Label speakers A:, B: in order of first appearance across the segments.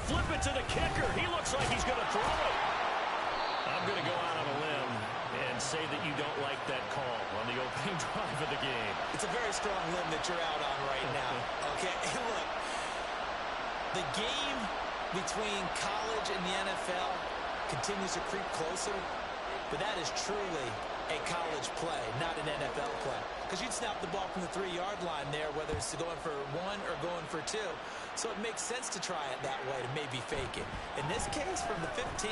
A: flip it to the kicker. He looks like he's going to throw it. I'm going to go out on a limb and say that you don't like that call on the opening drive of the game.
B: It's a very strong limb that you're out on right now. Okay, look, the game between college and the NFL continues to creep closer, but that is truly a college play, not an NFL play. Because you'd snap the ball from the 3-yard line there, whether it's going for 1 or going for 2. So it makes sense to try it that way, to maybe fake it. In this case, from the 15,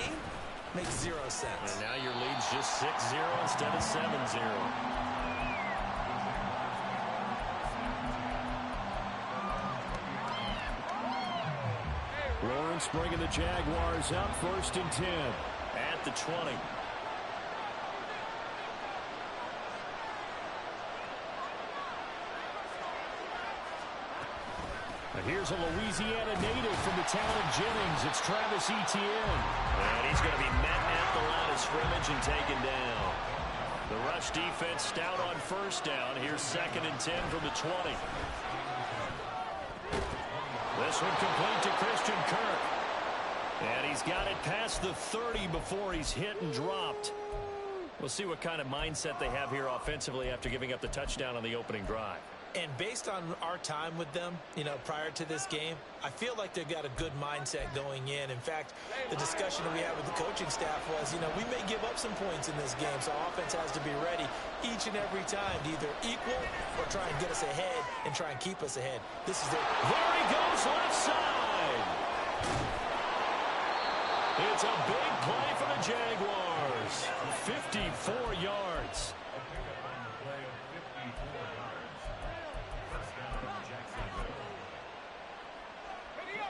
B: makes 0 sense.
A: And now your lead's just 6-0 instead of 7-0.
C: Lawrence bringing the Jaguars up, 1st and 10.
A: At the 20.
C: Here's a Louisiana native from the town of Jennings. It's Travis Etienne.
A: And he's going to be met at the line of scrimmage and taken down. The rush defense stout on 1st down. Here's 2nd and 10 from the 20. This one complete to Christian Kirk. And he's got it past the 30 before he's hit and dropped. We'll see what kind of mindset they have here offensively after giving up the touchdown on the opening drive.
B: And based on our time with them, prior to this game, I feel like they've got a good mindset going in. In fact, the discussion that we had with the coaching staff was, we may give up some points in this game, so offense has to be ready each and every time to either equal or try and get us ahead and try and keep us ahead. This is their...
A: There he goes, left side. It's a big play for the Jaguars. 54 yards.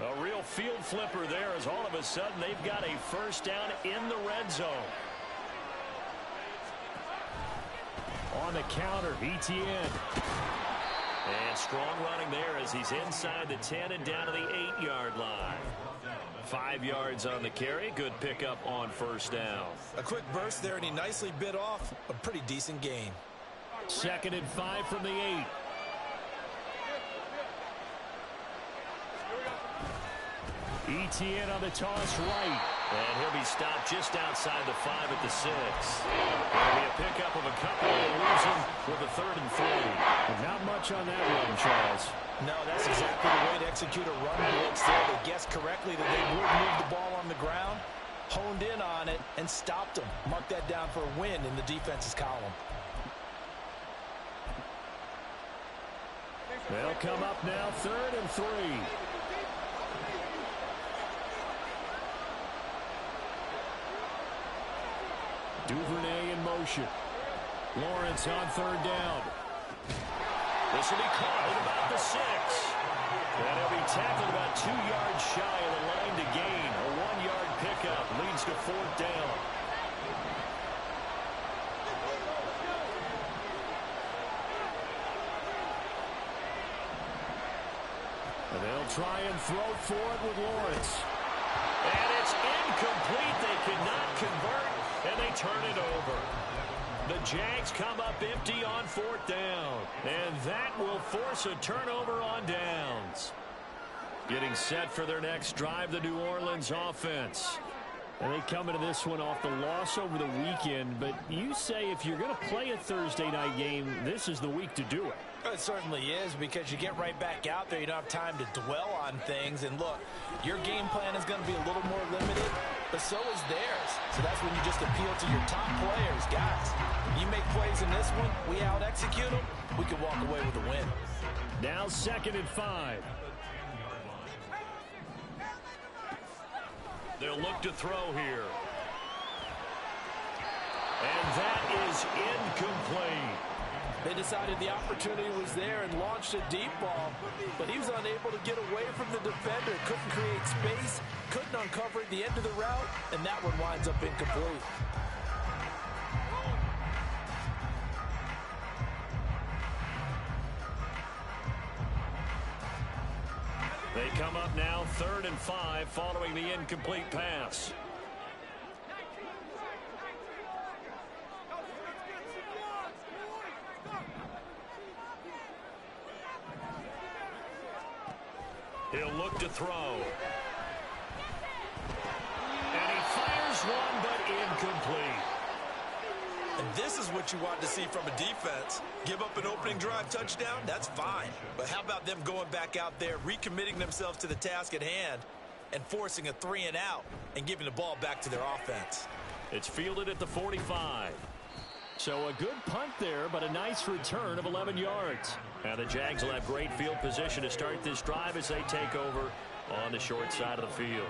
A: A real field flipper there as all of a sudden they've got a 1st down in the red zone.
C: On the counter, Etienne.
A: And strong running there as he's inside the 10 and down to the 8-yard line. 5 yards on the carry. Good pickup on 1st down.
B: A quick burst there, and he nicely bit off a pretty decent gain.
C: 2nd and 5 from the 8. Etienne on the toss right.
A: And he'll be stopped just outside the 5 at the 6. There'll be a pickup of a couple and lose him with a 3rd and 3.
C: But not much on that run, Charles.
B: No, that's exactly the way to execute a run blitz there. They guessed correctly that they would move the ball on the ground, honed in on it, and stopped them. Mark that down for a win in the defense's column.
C: They'll come up now, 3rd and 3. Duvernay in motion. Lawrence on 3rd down.
A: This will be caught at about the 6. And he'll be tackled about 2 yards shy of the line to gain. A 1-yard pickup leads to 4th down.
C: And they'll try and throw for it with Lawrence.
A: And it's incomplete. They cannot convert, and they turn it over. The Jags come up empty on 4th down. And that will force a turnover on downs. Getting set for their next drive, the New Orleans offense.
C: And they come into this one off the loss over the weekend. But you say if you're going to play a Thursday night game, this is the week to do it.
B: It certainly is, because you get right back out there. You don't have time to dwell on things. And look, your game plan is going to be a little more limited, but so is theirs. So that's when you just appeal to your top players. Guys, you make plays in this one, we out-execute them, we can walk away with a win.
C: Now 2nd and 5.
A: They'll look to throw here. And that is incomplete.
B: They decided the opportunity was there and launched a deep ball, but he was unable to get away from the defender. Couldn't create space, couldn't uncover at the end of the route, and that one winds up incomplete.
A: They come up now 3rd and 5 following the incomplete pass. He'll look to throw. one, but incomplete.
B: And this is what you want to see from a defense. Give up an opening drive touchdown, that's fine. But how about them going back out there, recommitting themselves to the task at hand, and forcing a 3-and-out and giving the ball back to their offense.
A: It's fielded at the 45.
C: So a good punt there, but a nice return of 11 yards.
A: Now the Jags will have great field position to start this drive as they take over on the short side of the field.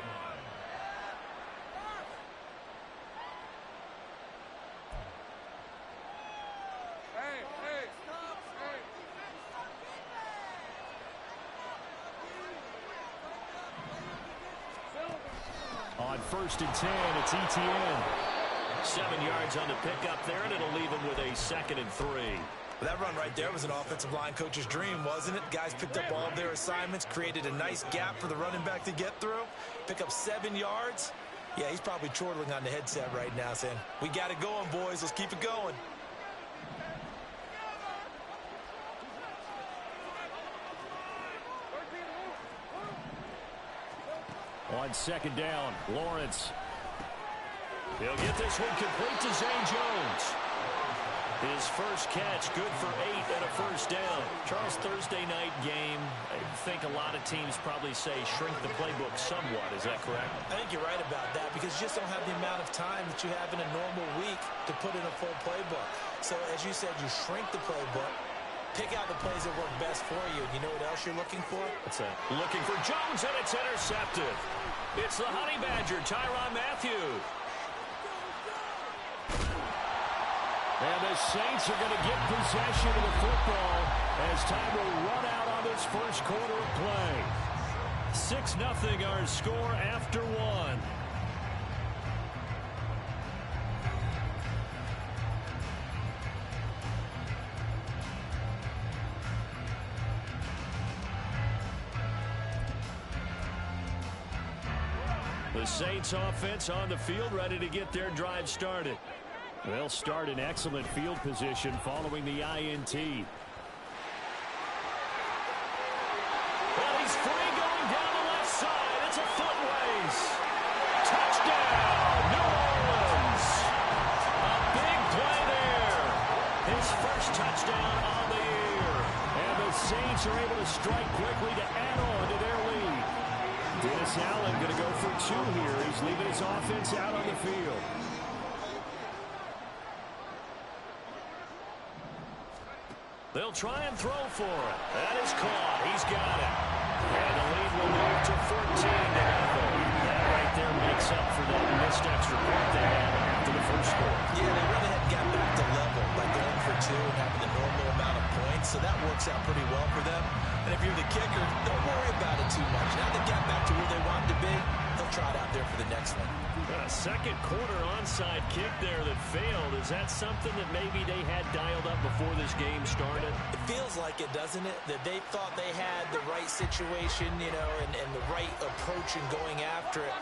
C: On 1st and 10, it's ETN.
A: 7 yards on the pickup there, and it'll leave him with a 2nd and 3.
B: That run right there was an offensive line coach's dream, wasn't it? Guys picked up all of their assignments, created a nice gap for the running back to get through, pick up 7 yards. Yeah, he's probably chortling on the headset right now saying, we got it going, boys. Let's keep it going.
C: On 2nd down, Lawrence.
A: He'll get this one complete to Zay Jones. His first catch, good for 8 and a 1st down. Charles, Thursday night game, I think a lot of teams probably say shrink the playbook somewhat. Is that correct?
B: I think you're right about that because you just don't have the amount of time that you have in a normal week to put in a full playbook. So as you said, you shrink the playbook, pick out the plays that work best for you. You know what else you're looking for?
A: What's that? Looking for Jones, and it's intercepted. It's the Honey Badger, Tyrann Mathieu.
C: And the Saints are going to get possession of the football as time will run out on this first quarter of play. 6-0 our score after 1. The Saints offense on the field ready to get their drive started. They'll start in excellent field position following the INT.
A: Well, he's free going down the left side. It's a foot race. Touchdown, New Orleans. A big play there. His first touchdown on the year.
C: And the Saints are able to strike quickly to add on to their lead. Dennis Allen going to go for 2 here. He's leaving his offense out on the field.
A: They'll try and throw for it. That is caught. He's got it. And the lead will move to 14-0. That right there makes up for that missed extra point they had after the first score.
B: Yeah, they went ahead and got back to level by going for 2 and having the normal amount of points, so that works out pretty well for them. And if you're the kicker, don't worry about it too much. Now they got back to where they wanted to be, they'll try it out there for the next one.
A: A second quarter onside kick there that failed. Is that something that maybe they had dialed up before this game started?
B: It feels like it, doesn't it? That they thought they had the right situation, you know, and the right approach in going after it.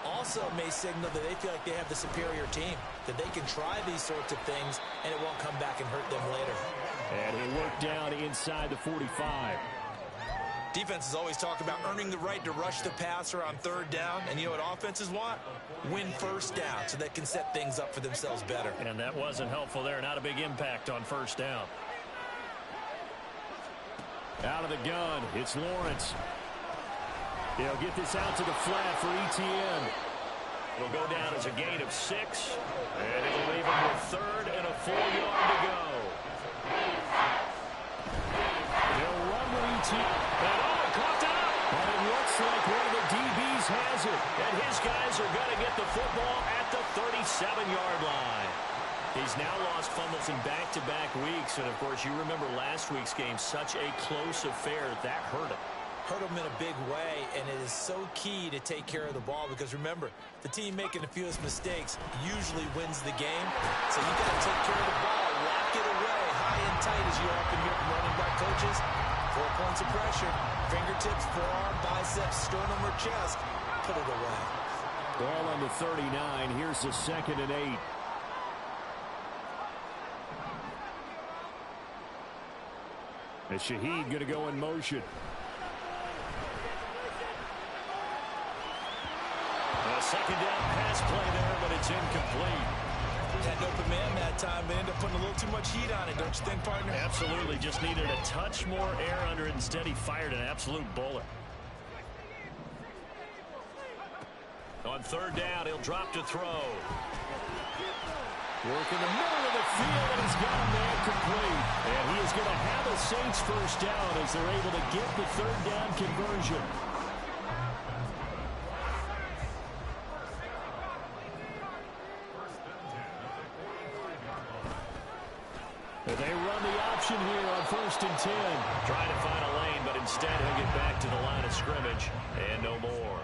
B: Also may signal that they feel like they have the superior team, that they can try these sorts of things and it won't come back and hurt them later.
C: And he'll work down inside the 45.
B: Defenses always talk about earning the right to rush the passer on 3rd down, and you know what offenses want? Win 1st down so they can set things up for themselves better.
A: And that wasn't helpful there. Not a big impact on 1st down.
C: Out of the gun, it's Lawrence. He'll get this out to the flat for ETN.
A: It'll go down as a gain of 6, and it'll leave him with 3rd and a 4-yard to go.
C: They'll run with ETN.
A: Coughed it up.
C: And it looks like one of the DBs has it.
A: And his guys are going to get the football at the 37-yard line. He's now lost fumbles in back-to-back weeks. And, of course, you remember last week's game, such a close affair. That hurt him.
B: Hurt him in a big way, and it is so key to take care of the ball because, remember, the team making the fewest mistakes usually wins the game. So you got to take care of the ball, lock it away, high and tight, as you often hear from running back coaches. 4 points of pressure, fingertips, forearm, biceps, sternum, or chest. Put it away.
C: Ball on the 39. Here's the 2nd and 8. And Shaheed going to go in motion.
A: A second down pass play there, but it's incomplete.
B: Had an open man that time, but ended up putting a little too much heat on it, don't you think, partner?
A: Absolutely. Just needed a touch more air under it. Instead, he fired an absolute bullet. On third down, he'll drop to throw. Work in the middle of the field, and he's got a man complete. And he is going to have a Saints first down as they're able to get the third down conversion. And they run the option here on 1st and 10. Trying to find a lane, but instead he'll get back to the line of scrimmage and no more.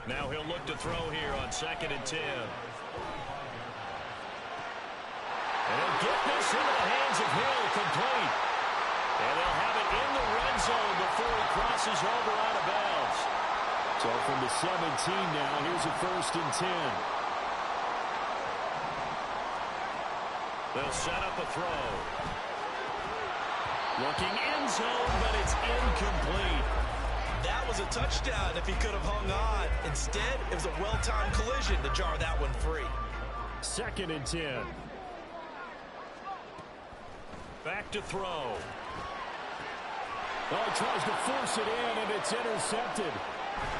A: Now he'll look to throw here on 2nd and 10. And he'll get this into the hands of Hill, complete. And they'll have it in the red zone before he crosses over out of bounds. So from the 17 now, here's a 1st and 10. They'll set up a throw. Looking end zone, but it's incomplete.
B: That was a touchdown if he could have hung on. Instead, it was a well-timed collision to jar that one free.
A: 2nd and 10. Back to throw. Oh, he tries to force it in, and it's intercepted.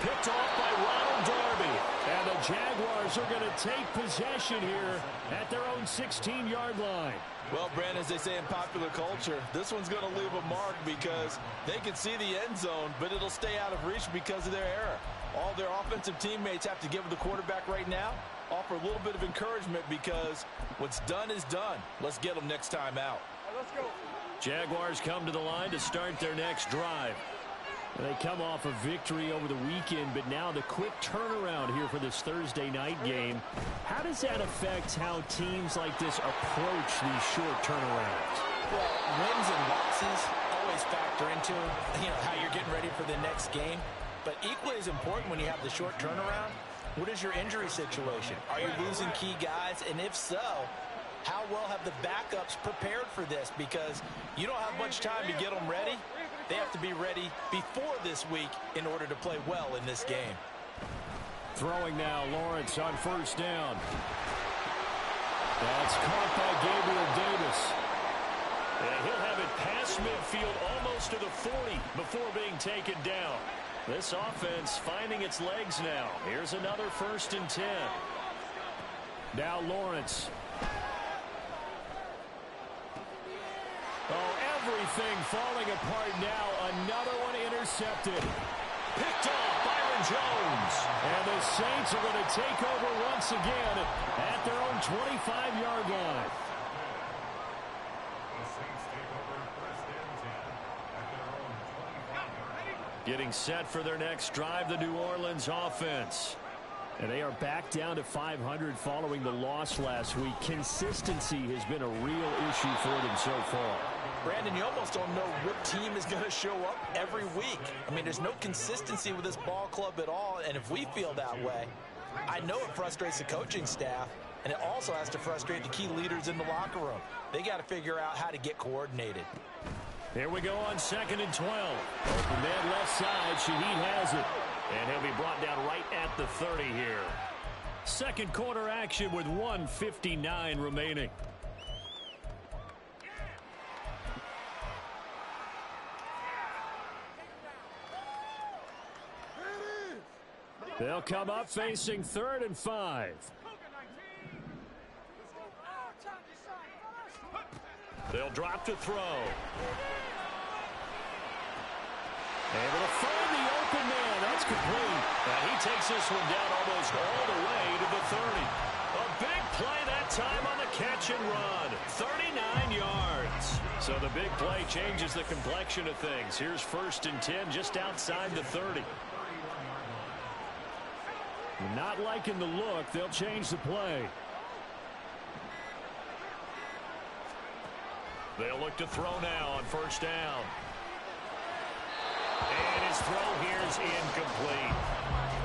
A: Picked off by Ronald Darby. And the Jaguars are going to take possession here at their own 16-yard line.
B: Well, Brandon, as they say in popular culture, this one's going to leave a mark because they can see the end zone, but it'll stay out of reach because of their error. All their offensive teammates have to give the quarterback right now, offer a little bit of encouragement because what's done is done. Let's get them next time out.
C: Let's go.
A: Jaguars come to the line to start their next drive. They come off a victory over the weekend, but now the quick turnaround here for this Thursday night game. How does that affect how teams like this approach these short turnarounds?
B: Well, wins and losses always factor into, how you're getting ready for the next game. But equally as important when you have the short turnaround, what is your injury situation? Are you losing key guys? And if so, how well have the backups prepared for this? Because you don't have much time to get them ready. They have to be ready before this week in order to play well in this game.
A: Throwing now, Lawrence on 1st down. That's caught by Gabriel Davis. And he'll have it past midfield almost to the 40 before being taken down. This offense finding its legs now. Here's another 1st and 10. Now Lawrence. Oh, everything falling apart now. Another one intercepted. Picked off Byron Jones. And the Saints are going to take over once again at their own 25-yard line. Getting set for their next drive, the New Orleans offense. And they are back down to 500 following the loss last week. Consistency has been a real issue for them so far.
B: Brandon, you almost don't know what team is going to show up every week. I mean, there's no consistency with this ball club at all, and if we feel that way, I know it frustrates the coaching staff, and it also has to frustrate the key leaders in the locker room. They got to figure out how to get coordinated.
A: Here we go on 2nd and 12. Open man left side. Shaheed has it. And he'll be brought down right at the 30 here. Second quarter action with 1:59 remaining. They'll come up facing 3rd and 5. They'll drop to throw. Able to find the open man. That's complete. And he takes this one down almost all the way to the 30. A big play that time on the catch and run. 39 yards. So the big play changes the complexion of things. Here's 1st and 10 just outside the 30. Not liking the look. They'll change the play. They'll look to throw now on 1st down. And his throw here is incomplete.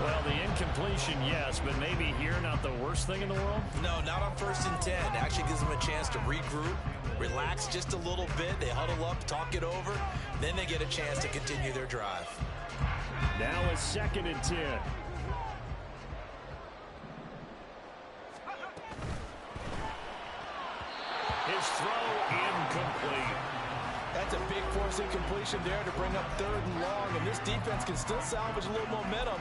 A: Well, the incompletion, yes, but maybe here not the worst thing in the world?
B: No, not on 1st and 10. Actually gives them a chance to regroup, relax just a little bit. They huddle up, talk it over. Then they get a chance to continue their drive.
C: Now a 2nd and 10. His throw incomplete.
B: That's a big force incompletion there to bring up 3rd and long, and this defense can still salvage a little momentum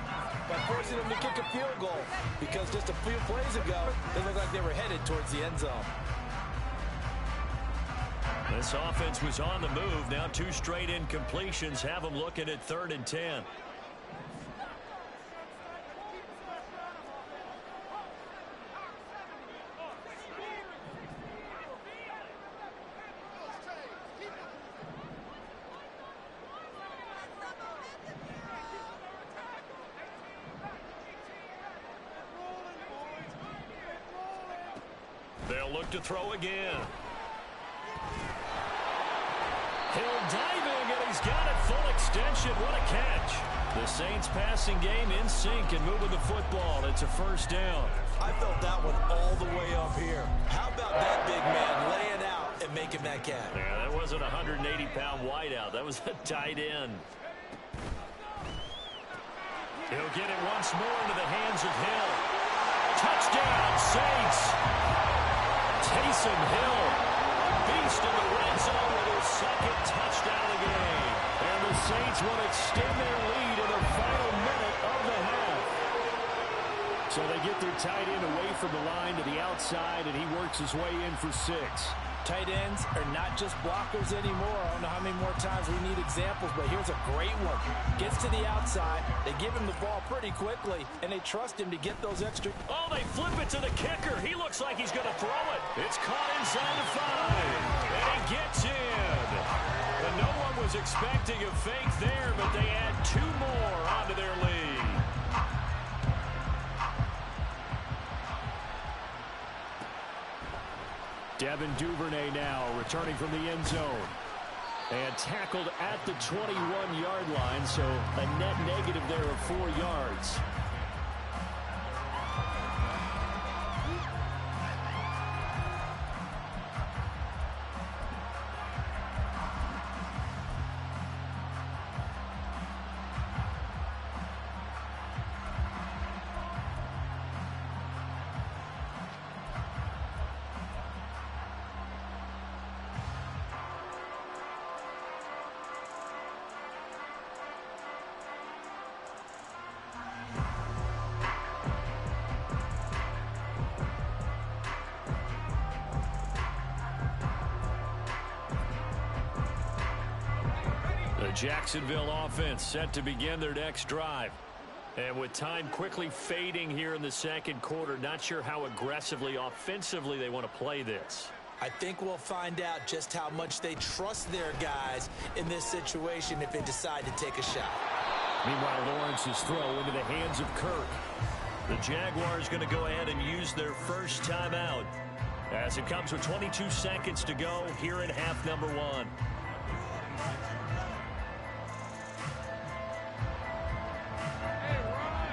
B: by forcing them to kick a field goal, because just a few plays ago, they looked like they were headed towards the end zone.
A: This offense was on the move. Now 2 straight incompletions have them looking at 3rd and 10. They'll look to throw again. Hill diving, and he's got it full extension. What a catch. The Saints passing game in sync and moving the football. It's a 1st down.
B: I felt that one all the way up here. How about that big man laying out and making that catch?
A: Yeah, that wasn't a 180-pound wideout. That was a tight end. He'll get it once more into the hands of Hill. Touchdown, Saints. Taysom Hill, a beast in the red zone with his 2nd touchdown of the game. And the Saints will extend their lead in the final minute of the half.
C: So they get their tight end away from the line to the outside, and he works his way in for 6.
B: Tight ends are not just blockers anymore. I don't know how many more times we need examples, but here's a great one. Gets to the outside, they give him the ball pretty quickly, and they trust him to get those extra.
A: Oh, they flip it to the kicker. He looks like he's going to throw it. It's caught inside the 5, and he gets in. And no one was expecting a fake there, but they add 2 more onto their lead.
C: Devin Duvernay now returning from the end zone. And tackled at the 21-yard line, so a net negative there of 4 yards.
A: The Jacksonville offense set to begin their next drive. And with time quickly fading here in the 2nd quarter, not sure how aggressively, offensively they want to play this.
B: I think we'll find out just how much they trust their guys in this situation if they decide to take a shot.
A: Meanwhile, Lawrence's throw into the hands of Kirk. The Jaguars going to go ahead and use their first timeout as it comes with 22 seconds to go here in half number 1.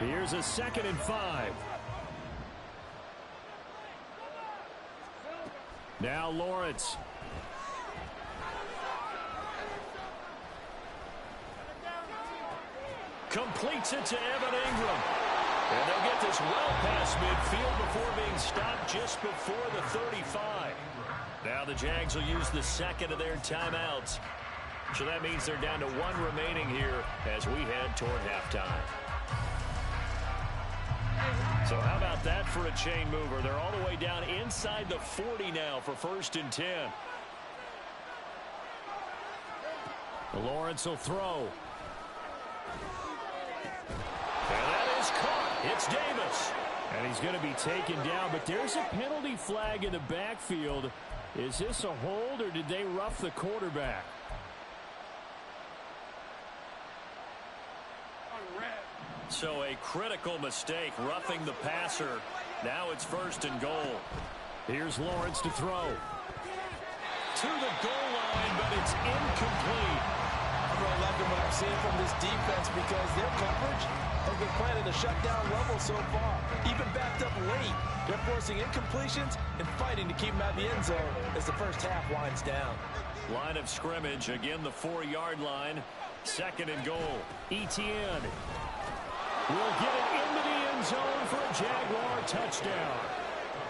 C: Here's a 2nd and 5. Now Lawrence.
A: Completes it to Evan Ingram. And they'll get this well past midfield before being stopped just before the 35. Now the Jags will use the 2nd of their timeouts. So that means they're down to 1 remaining here as we head toward halftime. So how about that for a chain mover? They're all the way down inside the 40 now for 1st and 10. Lawrence will throw. And that is caught. It's Davis.
C: And he's going to be taken down, but there's a penalty flag in the backfield. Is this a hold, or did they rough the quarterback?
A: So a critical mistake, roughing the passer. Now it's 1st and goal.
C: Here's Lawrence to throw.
A: To the goal line, but it's incomplete.
B: I'm really liking what I'm seeing from this defense because their coverage has been playing at a shutdown level so far. Even backed up late, they're forcing incompletions and fighting to keep them out of the end zone as the first half winds down.
A: Line of scrimmage, again the 4-yard line.
C: Second and goal. Etienne will get it into the end zone for a Jaguar touchdown.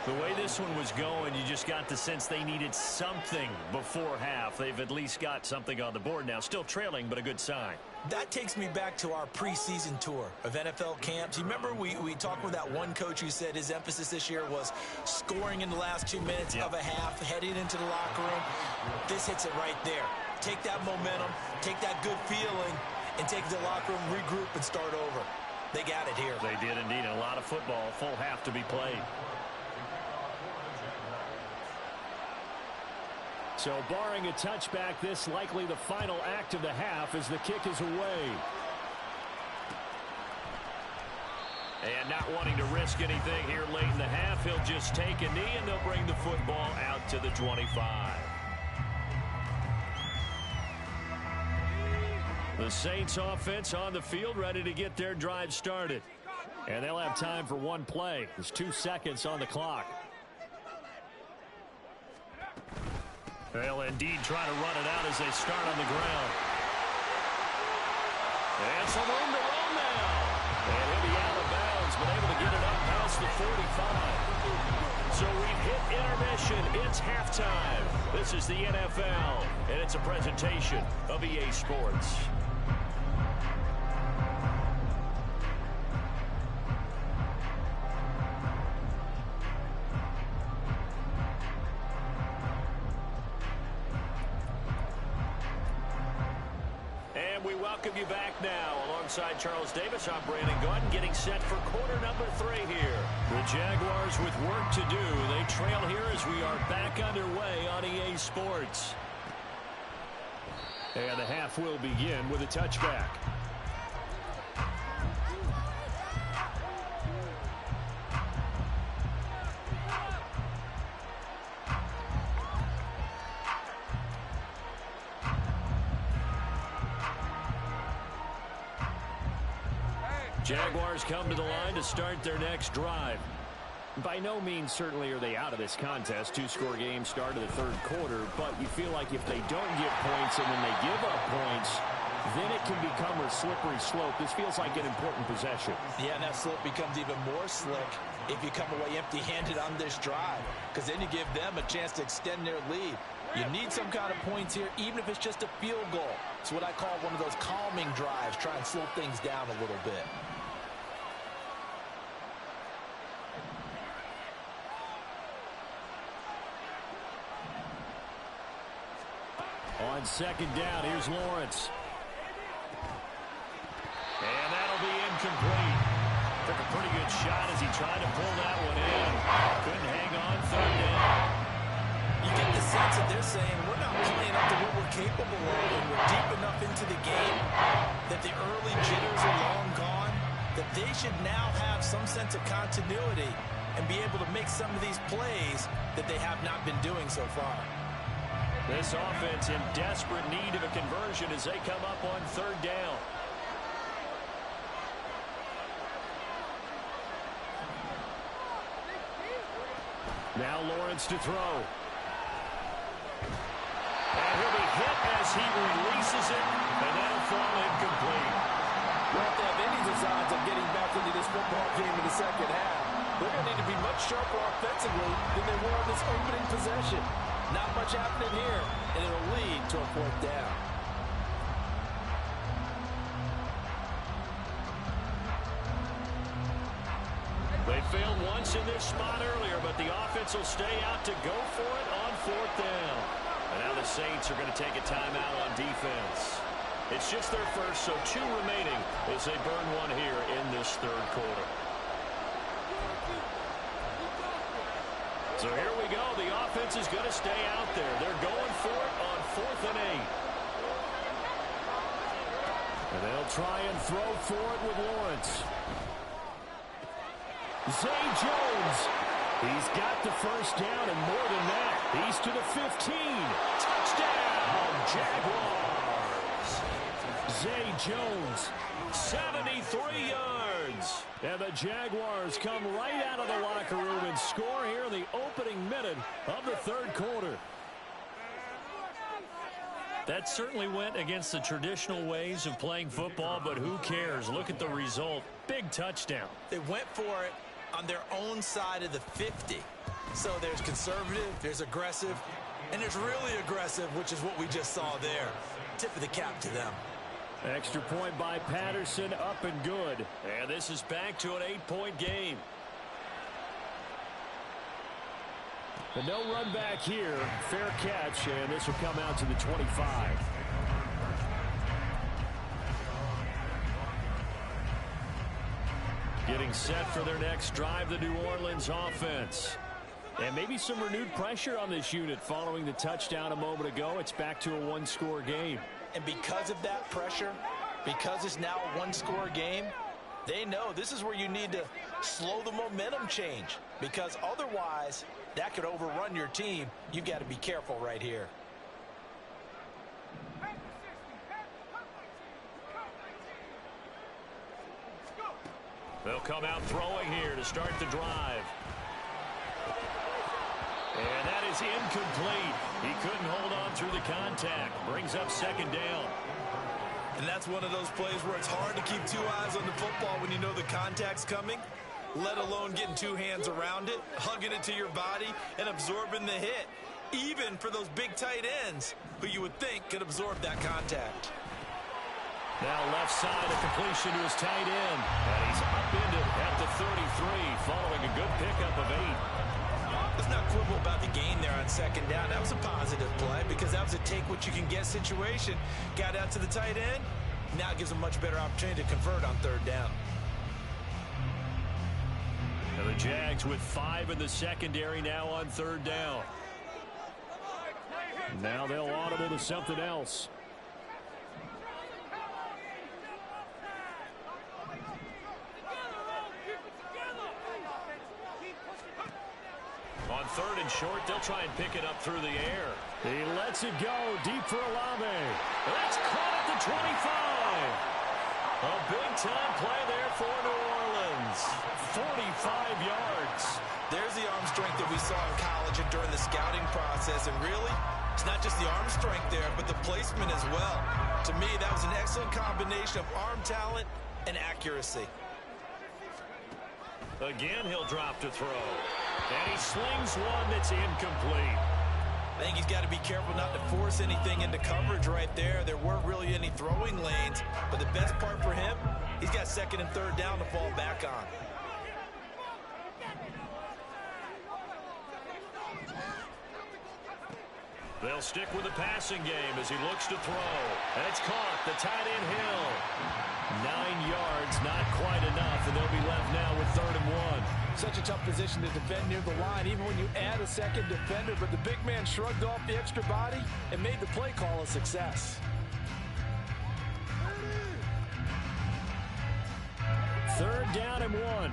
A: The way this one was going, you just got the sense they needed something before half. They've at least got something on the board now. Still trailing, but a good sign.
B: That takes me back to our preseason tour of NFL camps. You remember we talked with that one coach who said his emphasis this year was scoring in the last 2 minutes of a half, heading into the locker room. This hits it right there. Take that momentum, take that good feeling, and take it to the locker room, regroup, and start over. They got it here.
A: They did indeed. A lot of football, full half to be played.
C: So barring a touchback, this likely the final act of the half as the kick is away.
A: And not wanting to risk anything here late in the half, he'll just take a knee and they'll bring the football out to the 25. The Saints offense on the field ready to get their drive started. And they'll have time for one play. There's 2 seconds on the clock. They'll indeed try to run it out as they start on the ground. And some room to run now. And he'll be out of bounds, but able to get it up past the 45. So we've hit intermission. It's halftime. This is the NFL, and it's a presentation of EA Sports. We welcome you back now. Alongside Charles Davis, I'm Brandon Gaudin, getting set for quarter number 3 here. The Jaguars with work to do. They trail here as we are back underway on EA Sports. And the half will begin with a touchback. Jaguars come to the line to start their next drive. By no means certainly are they out of this contest. 2-score game start of the third quarter, but you feel like if they don't get points and then they give up points, then it can become a slippery slope. This feels like an important possession.
B: Yeah, and that slope becomes even more slick if you come away empty-handed on this drive, because then you give them a chance to extend their lead. You need some kind of points here, even if it's just a field goal. It's what I call one of those calming drives, try and slow things down a little bit.
C: On second down, here's Lawrence.
A: And that'll be incomplete. Took a pretty good shot as he tried to pull that one in. Couldn't hang on third down.
B: You get the sense that they're saying we're not playing up to what we're capable of, and we're deep enough into the game that the early jitters are long gone, that they should now have some sense of continuity and be able to make some of these plays that they have not been doing so far.
A: This offense in desperate need of a conversion as they come up on third down.
C: Now Lawrence to throw.
A: And he'll be hit as he releases it, and that'll fall incomplete.
D: Well, if they have any designs of getting back into this football game in the second half, they're going to need to be much sharper offensively than they were on this opening possession. Not much happening here, and it'll lead to a 4th down.
A: They failed once in this spot earlier, but the offense will stay out to go for it on 4th down. And now the Saints are going to take a timeout on defense. It's just their first, so 2 remaining as they burn one here in this third quarter. So here we go. The offense is going to stay out there. They're going for it on 4th and 8.
C: And they'll try and throw for it with Lawrence. Zay Jones. He's got the first down and more than that. He's to the 15.
A: Touchdown, Jaguars.
C: Zay Jones.
A: 73 yards.
C: And the Jaguars come right out of the locker room and score here in the opening minute of the third quarter.
A: That certainly went against the traditional ways of playing football, but who cares? Look at the result. Big touchdown.
B: They went for it on their own side of the 50. So there's conservative, there's aggressive, and there's really aggressive, which is what we just saw there. Tip of the cap to them.
C: Extra point by Patterson, up and good.
A: And this is back to an 8-point game.
C: But no run back here. Fair catch, and this will come out to the 25.
A: Getting set for their next drive, the New Orleans offense.
C: And maybe some renewed pressure on this unit following the touchdown a moment ago. It's back to a one-score game.
B: And because of that pressure, because it's now a one-score game, they know this is where you need to slow the momentum change, because otherwise that could overrun your team. You've got to be careful right here.
A: They'll come out throwing here to start the drive. And that is incomplete. He couldn't hold on through the contact. Brings up second down.
B: And that's one of those plays where it's hard to keep two eyes on the football when you know the contact's coming, let alone getting two hands around it, hugging it to your body, and absorbing the hit, even for those big tight ends who you would think could absorb that contact.
A: Now left side, a completion to his tight end. And he's upended at the 33 following a good pickup of 8.
B: Let's not quibble about the gain there on second down. That was a positive play because that was a take-what-you-can-get situation. Got out to the tight end. Now it gives a much better opportunity to convert on third down.
A: And the Jags with 5 in the secondary now on third down.
C: Now they'll audible to something else.
A: On third and short, they'll try and pick it up through the air.
C: He lets it go deep for Olave.
A: That's caught at the 25. A big-time play there for New Orleans. 45 yards.
B: There's the arm strength that we saw in college and during the scouting process. And really, it's not just the arm strength there, but the placement as well. To me, that was an excellent combination of arm talent and accuracy.
A: Again, he'll drop to throw. And he slings one that's incomplete.
B: I think he's got to be careful not to force anything into coverage right there. There weren't really any throwing lanes. But the best part for him, he's got second and third down to fall back on.
A: They'll stick with the passing game as he looks to throw. And it's caught. The tight end Hill. 9 yards, not quite enough, and they'll be left now with 3rd and 1.
D: Such a tough position to defend near the line, even when you add a second defender. But the big man shrugged off the extra body and made the play call a success.
C: 3rd down and 1.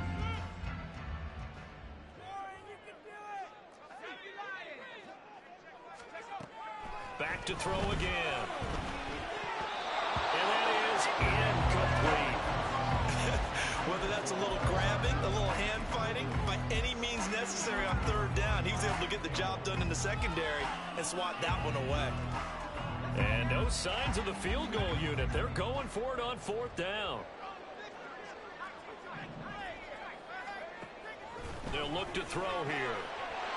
A: Back to throw again. And that is incomplete.
B: Whether that's a little grabbing, a little hand fighting, by any means necessary on third down, he was able to get the job done in the secondary and swat that one away.
A: And no signs of the field goal unit. They're going for it on 4th down. They'll look to throw here.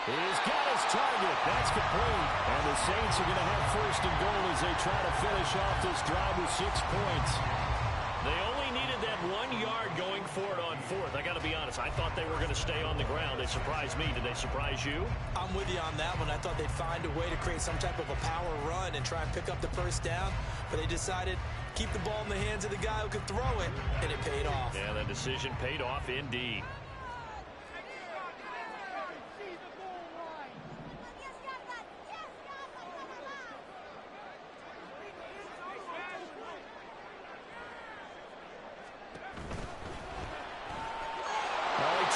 C: He's got his target. That's complete. And the Saints are going to have 1st and goal as they try to finish off this drive with 6 points.
A: They only needed that 1 yard going for it on 4th. I got to be honest, I thought they were going to stay on the ground. They surprised me. Did they surprise you?
B: I'm with you on that one. I thought they'd find a way to create some type of a power run and try and pick up the 1st down. But they decided keep the ball in the hands of the guy who could throw it, and it paid off.
A: Yeah, that decision paid off indeed.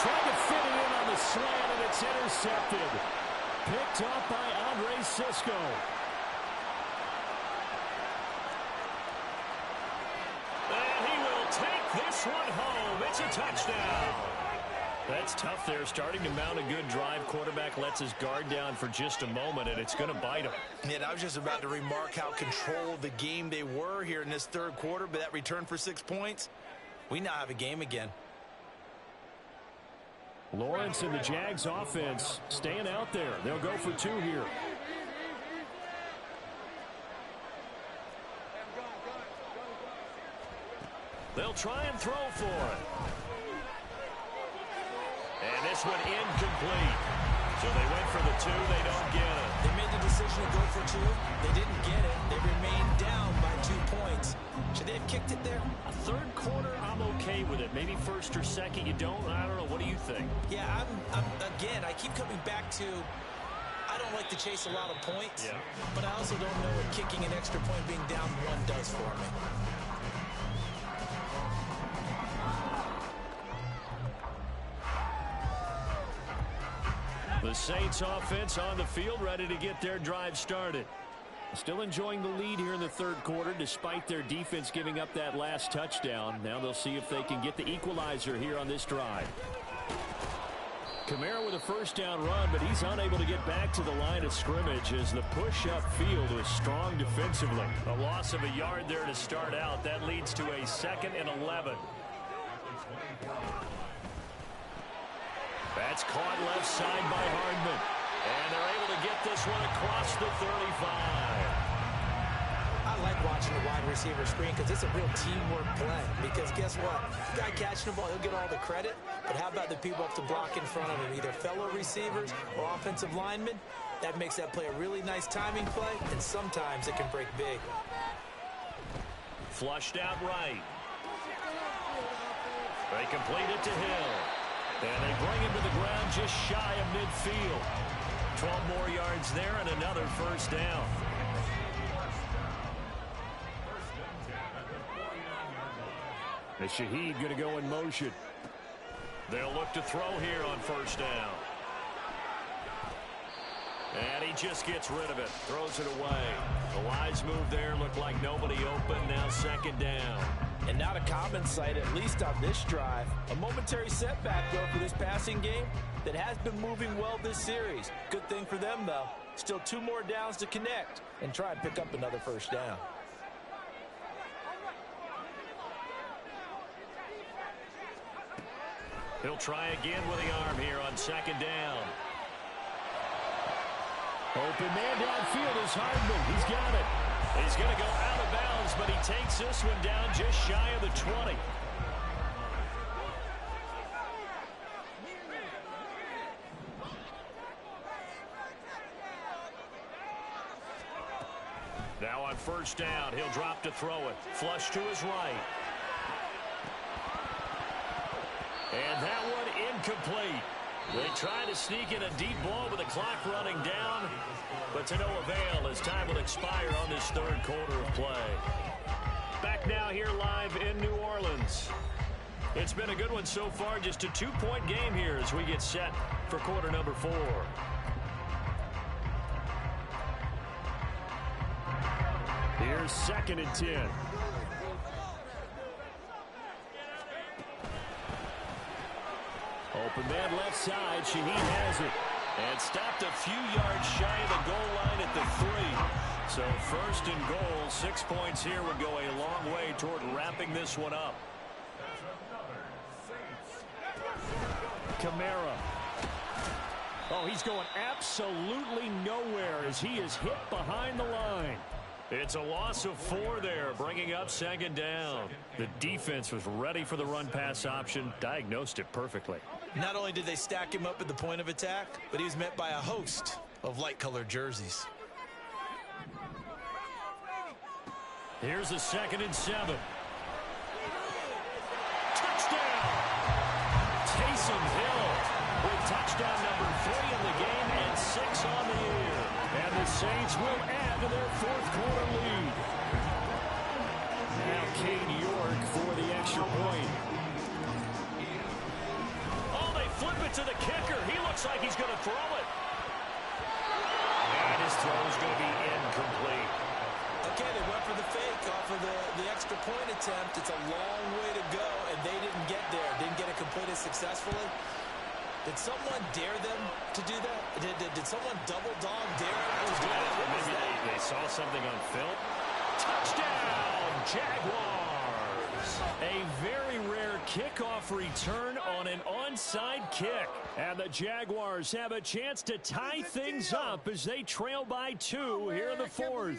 C: Trying to fit it in on the slant, and it's intercepted. Picked up by Andre Sisco.
A: And he will take this one home. It's a touchdown.
C: That's tough there. Starting to mount a good drive. Quarterback lets his guard down for just a moment, and it's going to bite him.
B: Yeah, I was just about to remark how controlled the game they were here in this third quarter, but that return for 6 points, we now have a game again.
C: Lawrence and the Jags offense staying out there. They'll go for 2 here. They'll try and throw for it. And this one incomplete. So they went for the 2. They don't get it.
B: They made the decision to go for 2. They didn't get it. They remained down by 2 points. Should they have kicked it there?
C: A third quarter, I'm okay with it. Maybe first or second, you don't. I don't know. What do you think?
B: Yeah, again, I keep coming back to I don't like to chase a lot of points.
C: Yeah.
B: But I also don't know what kicking an extra point being down 1 does for me.
C: The Saints offense on the field, ready to get their drive started. Still enjoying the lead here in the third quarter, despite their defense giving up that last touchdown. Now they'll see if they can get the equalizer here on this drive. Kamara with a first down run, but he's unable to get back to the line of scrimmage as the push upfield was strong defensively. A loss of a yard there to start out. That leads to a 2nd and 11. That's caught left side by Hardman. And they're able to get this one across the 35.
B: I like watching the wide receiver screen because it's a real teamwork play. Because guess what? The guy catching the ball, he'll get all the credit. But how about the people up to block in front of him? Either fellow receivers or offensive linemen. That makes that play a really nice timing play. And sometimes it can break big.
C: Flushed out right. They complete it to Hill. And they bring him to the ground just shy of midfield. 12 more yards there and another first down. And Shaheed going to go in motion. They'll look to throw here on first down. And he just gets rid of it. Throws it away. The wise move there. Looked like nobody open. Now 2nd down.
D: And not a common sight, at least on this drive. A momentary setback, though, for this passing game that has been moving well this series. Good thing for them, though. Still 2 more downs to connect and try and pick up another first down.
C: He'll try again with the arm here on 2nd down. Open man downfield is Hardman. He's got it. He's going to go out of bounds, but he takes this one down just shy of the 20. Now on first down, he'll drop to throw it. Flush to his right. And that one incomplete. They try to sneak in a deep ball with the clock running down, but to no avail as time will expire on this third quarter of play. Back now here live in New Orleans. It's been a good one so far, just a 2-point game here as we get set for quarter number 4. Here's 2nd and 10. Open man left side. Shaheed has it. And stopped a few yards shy of the goal line at the 3. So 1st and goal. 6 points here would go a long way toward wrapping this one up. Kamara. Oh, he's going absolutely nowhere as he is hit behind the line. It's a loss of 4 there, bringing up 2nd down. The defense was ready for the run-pass option, diagnosed it perfectly.
B: Not only did they stack him up at the point of attack, but he was met by a host of light-colored jerseys.
C: Here's a 2nd and 7. Touchdown! Taysom Hill with touchdown number 3 in the game and 6 on the year. And the Saints will add to their 4th quarter lead. Now Cade York for the extra point. Oh, they flip it to the kicker. He looks like he's going to throw it. And his throw is going to be incomplete.
B: Okay, they went for the fake off of the extra point attempt. It's a long way to go, and they didn't get there. Didn't get it completed successfully. Did someone dare them to do that? Did someone double dog dare them to do that?
A: Maybe they saw something on film. Touchdown, Jaguars! A very rare kickoff return on an onside kick. And the Jaguars have a chance to tie things up as they trail by 2 here in the 4th.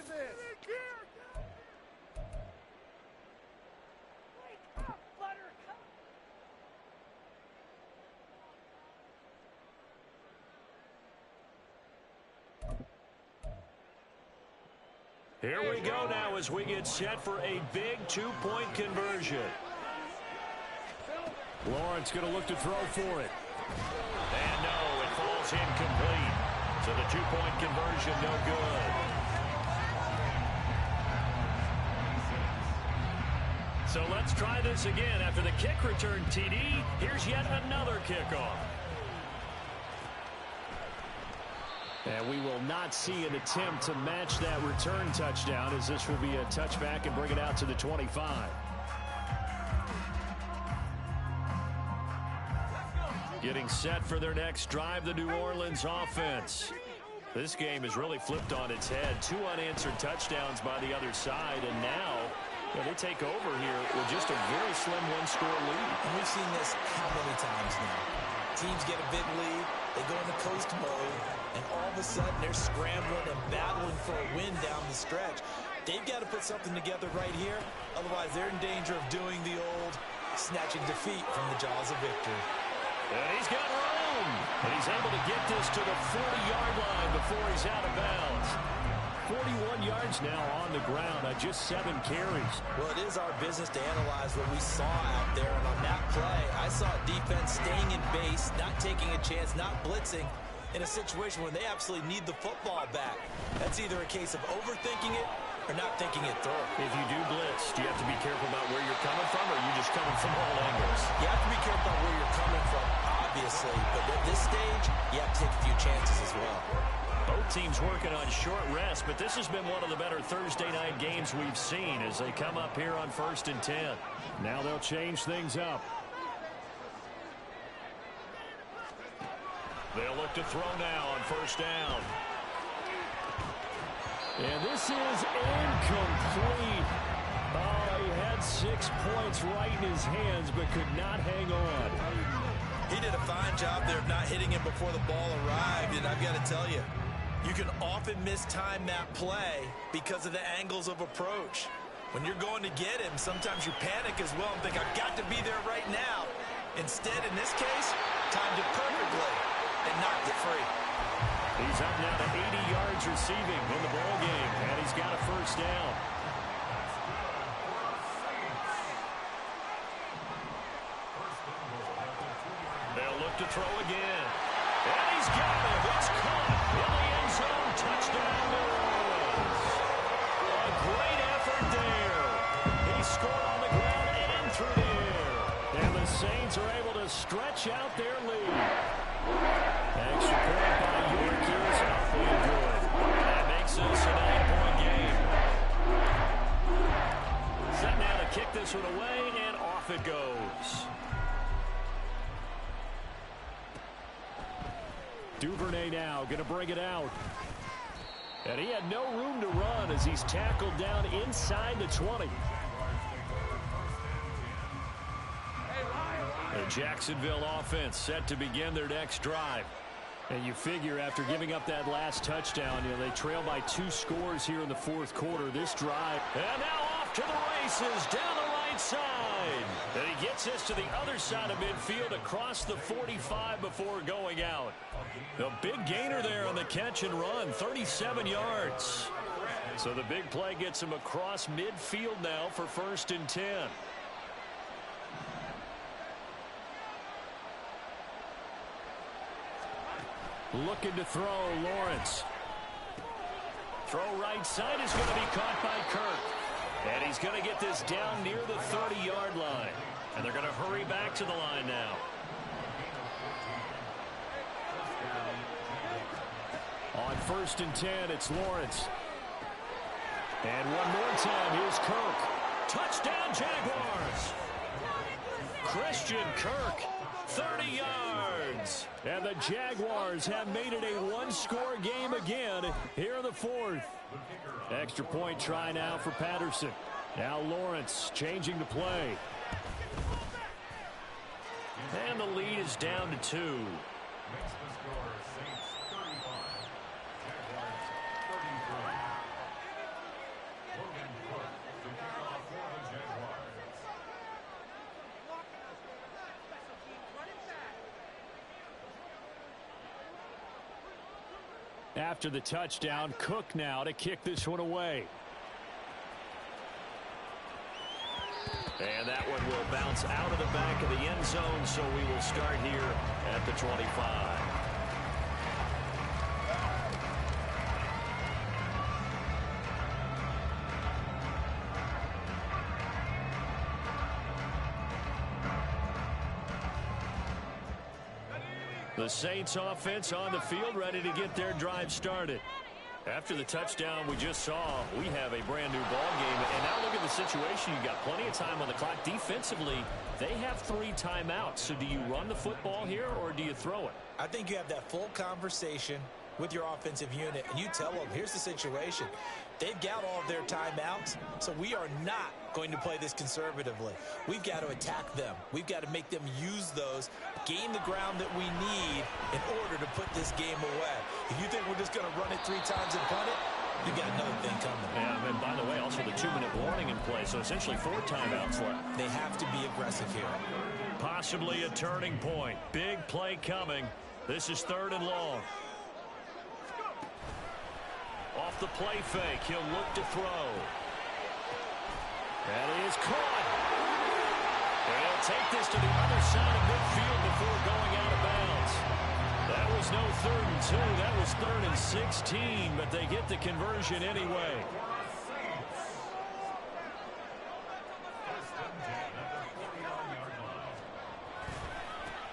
A: Here we go now as we get set for a big 2-point conversion. Lawrence going to look to throw for it. And no, it falls incomplete. So the 2-point conversion no good. So let's try this again. After the kick return TD, here's yet another kickoff. And we will not see an attempt to match that return touchdown, as this will be a touchback and bring it out to the 25. Getting set for their next drive, the New Orleans offense. This game is really flipped on its head. 2 unanswered touchdowns by the other side, and now they take over here with just a very slim 1-score lead.
B: And we've seen this how many times now? Teams get a big lead, they go into coast mode, and all of a sudden they're scrambling and battling for a win down the stretch. They've got to put something together right here. Otherwise, they're in danger of doing the old snatching defeat from the jaws of victory.
A: And he's got room. And he's able to get this to the 40-yard line before he's out of bounds. 41 yards now on the ground on just 7 carries.
B: Well, it is our business to analyze what we saw out there. And on that play, I saw defense staying in base, not taking a chance, not blitzing, in a situation where they absolutely need the football back. That's either a case of overthinking it or not thinking it through.
A: If you do blitz, do you have to be careful about where you're coming from, or are you just coming from all angles?
B: You have to be careful about where you're coming from, obviously. But at this stage, you have to take a few chances as well.
A: Both teams working on short rest, but this has been one of the better Thursday night games we've seen as they come up here on 1st and 10. Now they'll change things up. They'll look to throw now on 1st down. And this is incomplete. Oh, he had 6 points right in his hands, but could not hang on.
B: He did a fine job there of not hitting him before the ball arrived, and I've got to tell you, you can often mistime that play because of the angles of approach. When you're going to get him, sometimes you panic as well and think, I've got to be there right now. Instead, in this case, timed it perfectly and knocked it free.
A: He's up now to 80 yards receiving in the ball game, and he's got a 1st down. They'll look to throw again. And he's got it. It's caught in the end zone. Touchdown, New Orleans. A great effort there. He scored on the ground and through the air. And the Saints are able to stretch out their lead. Extra point by York is awfully good. That makes this a 9-point game. Set now to kick this one away, and off it goes. Duvernay now going to bring it out. And he had no room to run as he's tackled down inside the 20. The Jacksonville offense set to begin their next drive. And you figure after giving up that last touchdown, they trail by 2 scores here in the 4th quarter. This drive. And now off to the races down the right side. And he gets this to the other side of midfield across the 45 before going out. A big gainer there on the catch and run, 37 yards. So the big play gets him across midfield now for 1st and 10. Looking to throw, Lawrence. Throw right side is going to be caught by Kirk. And he's going to get this down near the 30-yard line. And they're going to hurry back to the line now. On 1st and 10, it's Lawrence. And one more time, here's Kirk. Touchdown, Jaguars. Christian Kirk, 30 yards.
C: And the Jaguars have made it a one-score game again here in the fourth. Extra point try now for Patterson. Now Lawrence changing the play.
A: And the lead is down to 2.
C: After the touchdown, Cook now to kick this one away.
A: And that one will bounce out of the back of the end zone, so we will start here at the 25. The Saints offense on the field, ready to get their drive started. After the touchdown we just saw, we have a brand new ball game. And now look at the situation. You've got plenty of time on the clock. Defensively, they have 3 timeouts. So do you run the football here or do you throw it?
B: I think you have that full conversation with your offensive unit, and you tell them, here's the situation. They've got all of their timeouts, so we are not going to play this conservatively. We've got to attack them. We've got to make them use those, gain the ground that we need in order to put this game away. If you think we're just going to run it 3 times and punt it, you got another thing coming.
A: Yeah, and by the way, also the 2-minute warning in play, so essentially 4 timeouts left.
B: They have to be aggressive here.
A: Possibly a turning point. Big play coming. This is 3rd and long. Off the play fake, he'll look to throw. And he is caught. And he'll take this to the other side of midfield before going out of bounds. That was no 3rd and 2. That was 3rd and 16, but they get the conversion anyway.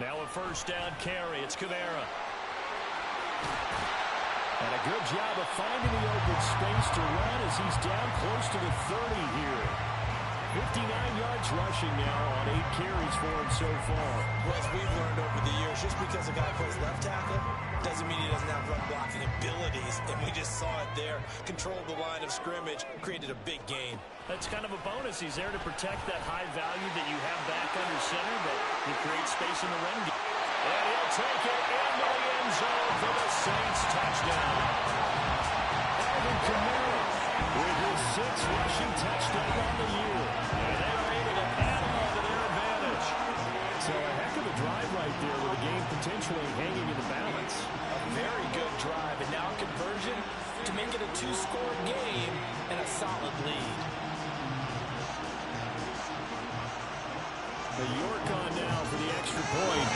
A: Now a 1st down carry. It's Kamara.
C: And a good job of finding the open space to run as he's down close to the 30 here. 59 yards rushing now on 8 carries for him so far.
B: Well, as we've learned over the years, just because a guy plays left tackle doesn't mean he doesn't have run blocking abilities. And we just saw it there. Controlled the line of scrimmage, created a big gain.
A: That's kind of a bonus. He's there to protect that high value that you have back under center, but he creates space in the run game. And he'll take it into the end zone for the Saints touchdown.
C: Alvin Kamara with his 6th rushing touchdown on the year.
A: And they are able to add on to their advantage.
C: So a heck of a drive right there with the game potentially hanging in the balance.
B: A very good drive, and now conversion to make it a 2-score game and a solid lead.
C: The York on now for the extra point.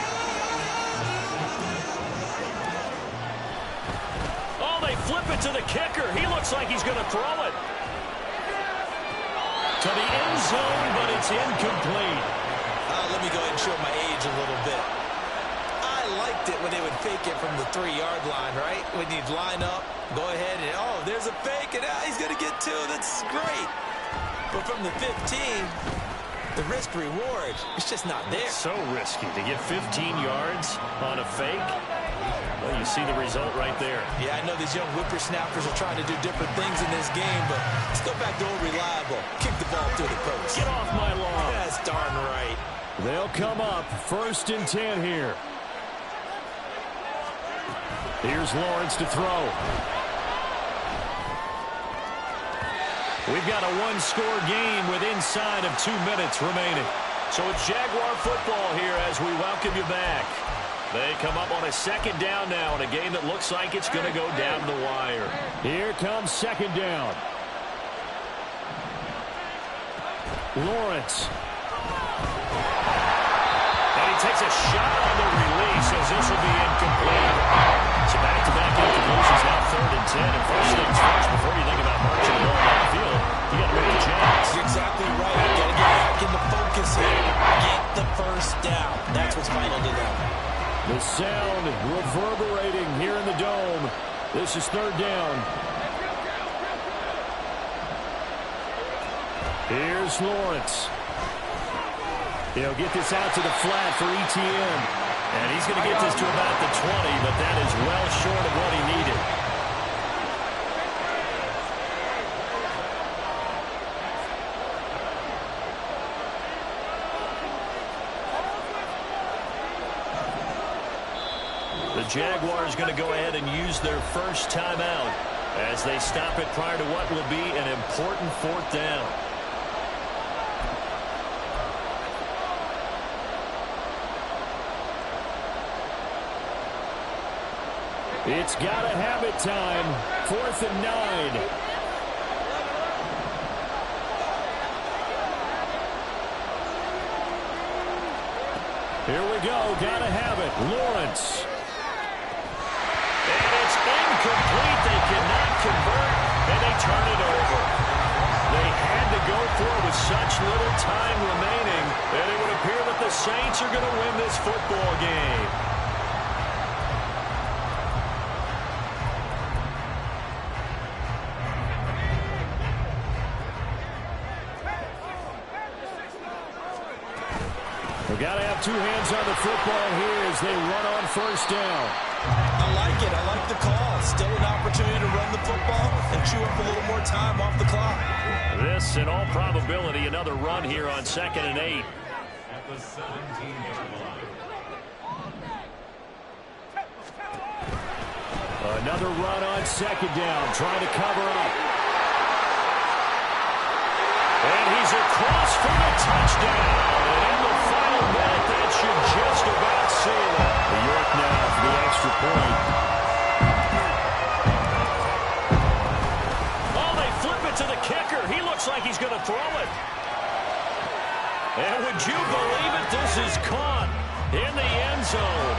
A: Oh, they flip it to the kicker. He looks like he's going to throw it to the end zone, but it's incomplete.
B: Let me go ahead and show my age a little bit. I liked it when they would fake it from the 3-yard line, right? When you'd line up, go ahead and, oh, there's a fake, and he's going to get 2. That's great. But from the 15, the risk-reward, it's just not there.
A: It's so risky to get 15 yards on a fake. Well, you see the result right there.
B: Yeah, I know these young whippersnappers are trying to do different things in this game, but let's go back to old reliable. Kick the ball through the post.
A: Get off my lawn.
B: That's darn right.
C: They'll come up 1st and 10 here. Here's Lawrence to throw.
A: We've got a 1-score game with inside of 2 minutes remaining. So it's Jaguar football here as we welcome you back. They come up on a 2nd down now in a game that looks like it's going to go down the wire.
C: Here comes 2nd down. Lawrence.
A: And he takes a shot on the release as this will be incomplete. So back-to-back incompletions now 3rd and 10. And first things first, before you think about marching the ball down the field, you got to make the chance.
B: You're exactly right. You got to get back into focus here. Get the 1st down. That's what's vital to them.
C: The sound reverberating here in the dome. This is 3rd down. Here's Lawrence. He'll get this out to the flat for ETN. And he's going to get this to about the 20, but that is well short of what he needed. The Jaguars going to go ahead and use their first timeout as they stop it prior to what will be an important 4th down. It's gotta have it time. 4th and 9. Here we go. Gotta have it. Lawrence.
A: And it's incomplete. They cannot convert, and they turn it over. They had to go for it with such little time remaining, and it would appear that the Saints are going to win this football game.
C: We've got to have 2 hands on the football here as they run on 1st down.
B: I like it. I like the call. Still an opportunity to run the football and chew up a little more time off the clock.
A: This, in all probability, another run here on 2nd and 8.
C: Another run on 2nd down, trying to cover up.
A: And he's across for the touchdown. And in the final minute, that should just about seal it.
C: York now for the extra point.
A: Oh, they flip it to the kicker. He looks like he's going to throw it. And would you believe it? This is caught in the end zone.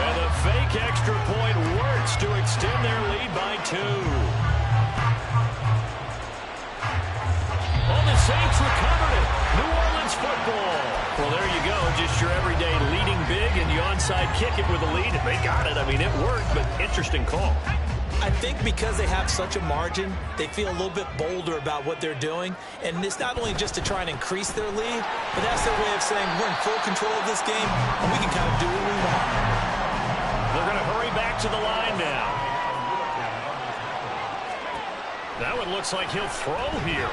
A: And the fake extra point works to extend their lead by 2. Oh, the Saints recovered it. New Orleans football. Well, there you go. Just your everyday leading big, and you onside kick it with a lead, and they got it. I mean, it worked, but interesting call.
B: I think because they have such a margin, they feel a little bit bolder about what they're doing. And it's not only just to try and increase their lead, but that's their way of saying we're in full control of this game, and we can kind of do what we want.
A: They're going to hurry back to the line now. That one looks like he'll throw here.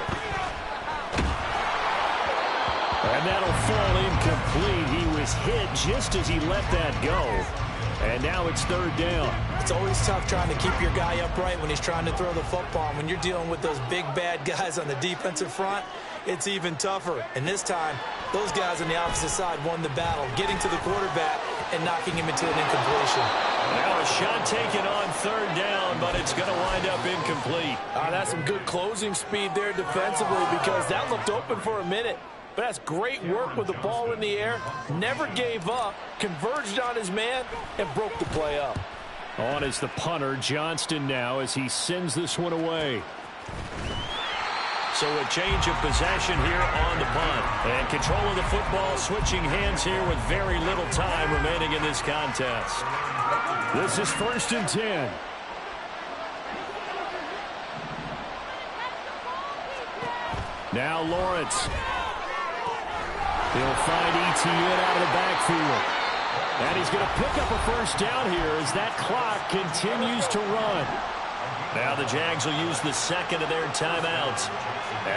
C: And that'll fall incomplete. He was hit just as he let that go. And now it's 3rd down.
B: It's always tough trying to keep your guy upright when he's trying to throw the football. And when you're dealing with those big, bad guys on the defensive front, it's even tougher. And this time, those guys on the opposite side won the battle, getting to the quarterback and knocking him into an incompletion.
A: Now a shot taken on 3rd down, but it's going to wind up incomplete.
D: That's some good closing speed there defensively because that looked open for a minute. But that's great work with the ball in the air. Never gave up, converged on his man, and broke the play up.
C: On is the punter, Johnston now, as he sends this one away.
A: So a change of possession here on the punt. And control of the football, switching hands here with very little time remaining in this contest.
C: This is 1st and 10. Now Lawrence. He'll find ETN out of the backfield. And he's going to pick up a 1st down here as that clock continues to run.
A: Now the Jags will use the 2nd of their timeouts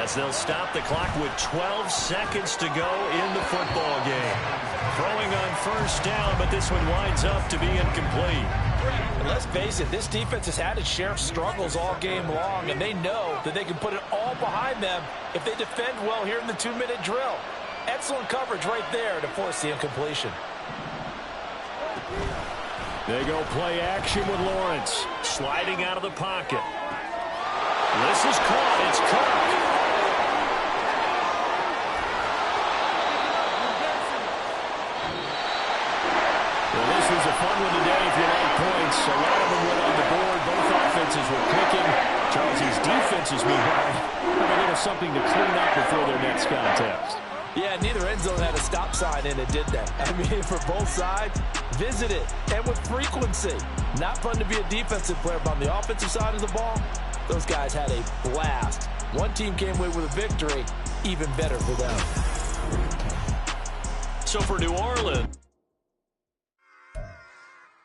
A: as they'll stop the clock with 12 seconds to go in the football game. Throwing on 1st down, but this one winds up to be incomplete.
D: And let's face it, this defense has had its share of struggles all game long, and they know that they can put it all behind them if they defend well here in the 2-minute drill. Excellent coverage right there to force the incompletion.
C: They go play action with Lawrence.
A: Sliding out of the pocket. This is caught. It's Cook.
C: Well, this was a fun one today if you like points. A lot of them went on the board. Both offenses were picking. Charles's defenses, meanwhile, have a little something to clean up before their next contest.
D: Yeah, neither end zone had a stop sign in it, did they? I mean, for both sides, visit it, and with frequency. Not fun to be a defensive player, but on the offensive side of the ball, those guys had a blast. One team came away with a victory, even better for them.
A: So for New Orleans.